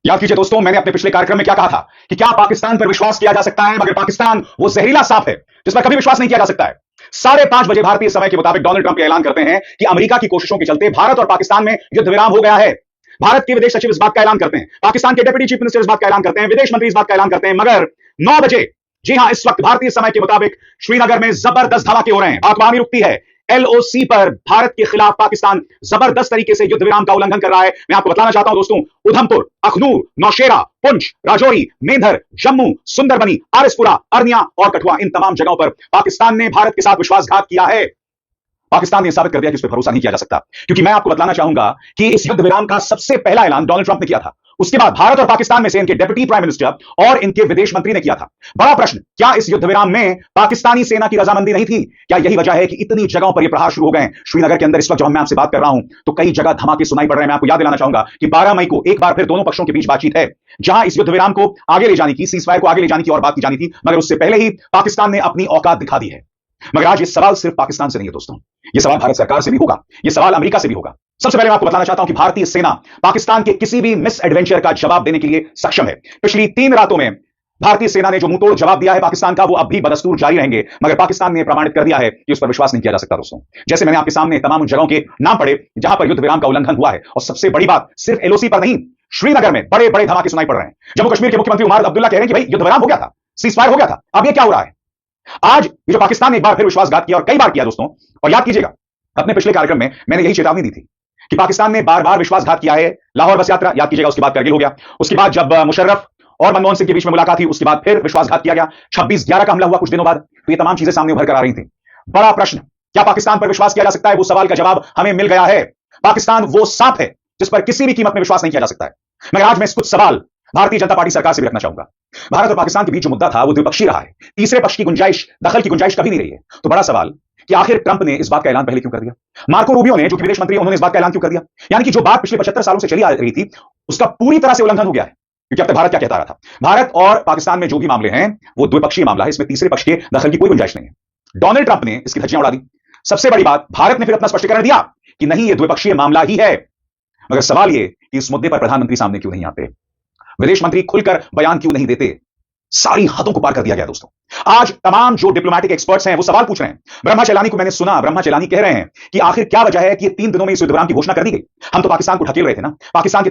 याद कीजिए दोस्तों, मैंने अपने पिछले कार्यक्रम में क्या कहा था कि क्या पाकिस्तान पर विश्वास किया जा सकता है, मगर पाकिस्तान वो जहरीला सांप है जिस पर कभी विश्वास नहीं किया जा सकता है। 5:30 भारतीय समय के मुताबिक डोनाल्ड ट्रंप ऐलान करते हैं कि अमेरिका की कोशिशों के चलते भारत और पाकिस्तान में युद्ध विराम हो गया है। भारत के विदेश सचिव इस बात का ऐलान करते हैं, पाकिस्तान के डिप्टी चीफ मिनिस्टर इस बात का ऐलान करते हैं, विदेश मंत्री इस बात का ऐलान करते हैं, मगर 9 बजे, जी हां, इस वक्त भारतीय समय के मुताबिक श्रीनगर में जबरदस्त धमाके हो रहे हैं। आगवानी रुकती है। एलओसी पर भारत के खिलाफ पाकिस्तान जबरदस्त तरीके से युद्ध विराम का उल्लंघन कर रहा है। मैं आपको बताना चाहता हूं दोस्तों, उधमपुर, अखनूर, नौशेरा, पुंछ, राजौरी, मेंढर, जम्मू, सुंदरबनी, आरएसपुरा, अरनिया और कठुआ, इन तमाम जगहों पर पाकिस्तान ने भारत के साथ विश्वासघात किया है। पाकिस्तान ने साबित कर दिया कि इस पर भरोसा नहीं किया जा सकता, क्योंकि मैं आपको बताना चाहूंगा कि इस युद्ध विराम का सबसे पहला ऐलान डोनाल्ड ट्रंप ने किया था। उसके बाद भारत और पाकिस्तान में से इनके डिप्टी प्राइम मिनिस्टर और इनके विदेश मंत्री ने किया था। बड़ा प्रश्न, क्या इस युद्ध विराम में पाकिस्तानी सेना की रजामंदी नहीं थी? क्या यही वजह है कि इतनी जगहों पर यह प्रहार शुरू हो गए? श्रीनगर के अंदर इस वक्त जब मैं आपसे बात कर रहा हूं तो कई जगह धमाके सुनाई पड़ रहे हैं। मैं आपको याद दिलाना चाहूंगा कि 12 मई को एक बार फिर दोनों पक्षों के बीच बातचीत है, जहां इस युद्ध विराम को आगे ले जाने की, सीजफायर को आगे ले जाने की और बात की जानी थी, मगर उससे पहले ही पाकिस्तान ने अपनी औकात दिखा दी है। मगर आज ये सवाल सिर्फ पाकिस्तान से नहीं है दोस्तों, ये सवाल भारत सरकार से भी होगा, ये सवाल अमेरिका से भी होगा। सबसे पहले मैं आपको बताना चाहता हूं कि भारतीय सेना पाकिस्तान के किसी भी मिस एडवेंचर का जवाब देने के लिए सक्षम है। पिछली 3 रातों में भारतीय सेना ने जो मुंहतोड़ जवाब दिया है पाकिस्तान का, वो अब भी बदस्तूर जारी रहेंगे, मगर पाकिस्तान ने प्रमाणित कर दिया है कि उस पर विश्वास नहीं किया जा सकता दोस्तों। जैसे मैंने आपके सामने तमाम उन जगहों के नाम पढ़े जहां पर युद्ध विराम का उल्लंघन हुआ है, और सबसे बड़ी बात, सिर्फ एलओसी पर नहीं, श्रीनगर में बड़े बड़े धमाके सुनाई पड़ रहे हैं। जम्मू कश्मीर के मुख्यमंत्री उमर अब्दुल्ला कह रहे हैं कि भाई युद्ध विराम हो गया था, सीजफायर हो गया था, अब ये क्या हो रहा है? आज ये जो पाकिस्तान ने एक बार फिर विश्वासघात किया, और कई बार किया दोस्तों, और याद कीजिएगा अपने पिछले कार्यक्रम में मैंने यही चेतावनी दी थी कि पाकिस्तान ने बार बार विश्वासघात किया है। लाहौर बस यात्रा याद कीजिएगा, उसके बाद करगिल हो गया, उसके बाद जब मुशर्रफ और मनमोहन सिंह के बीच में मुलाकात हुई, उसके बाद फिर विश्वासघात किया गया, 26/11 का हमला हुआ कुछ दिनों बाद। तो ये तमाम चीजें सामने उभर कर आ रही थी। बड़ा प्रश्न, क्या पाकिस्तान पर विश्वास किया जा सकता है? वो सवाल का जवाब हमें मिल गया है। पाकिस्तान वो सांप है जिस पर किसी भी कीमत में विश्वास नहीं किया जा सकता है। मगर आज मैं कुछ सवाल भारतीय जनता पार्टी सरकार से भी रखना चाहूंगा। भारत और पाकिस्तान के बीच जो मुद्दा था वो द्विपक्षीय रहा है, तीसरे पक्ष की गुंजाइश, दखल की गुंजाइश कभी नहीं रही है। तो बड़ा सवाल कि आखिर ट्रंप ने इस बात का ऐलान पहले क्यों कर दिया? मार्को रूबियो ने, जो कि विदेश मंत्री है, उन्होंने इस बात का ऐलान क्यों कर दिया? यानी कि जो बात पिछले 75 सालों से चली आ रही थी, उसका पूरी तरह से उल्लंघन हो गया है। क्योंकि अब तक भारत क्या कहता रहा था? भारत और पाकिस्तान में जो भी मामले हैं वो द्विपक्षीय मामला है, इसमें तीसरे पक्ष के दखल की कोई गुंजाइश नहीं है। डोनाल्ड ट्रंप ने इसकी धज्जियां उड़ा दी। सबसे बड़ी बात, भारत ने फिर अपना स्पष्टीकरण दिया कि नहीं, ये द्विपक्षीय मामला ही है। मगर सवाल ये कि इस मुद्दे पर प्रधानमंत्री सामने क्यों नहीं आते, विदेश मंत्री खुलकर बयान क्यों नहीं देते? सारी हदों को पार कर दिया गया दोस्तों। आज तमाम जो डिप्लोमैटिक एक्सपर्ट्स हैं वो सवाल पूछ रहे हैं। ब्रह्मा चेलानी को मैंने सुना, ब्रह्मा चेलानी कह रहे हैं कि आखिर क्या वजह है कि 3 दिनों में इस युद्ध विराम की घोषणा कर दी गई? हम तो पाकिस्तान को ढकेल रहे थे ना, पाकिस्तान की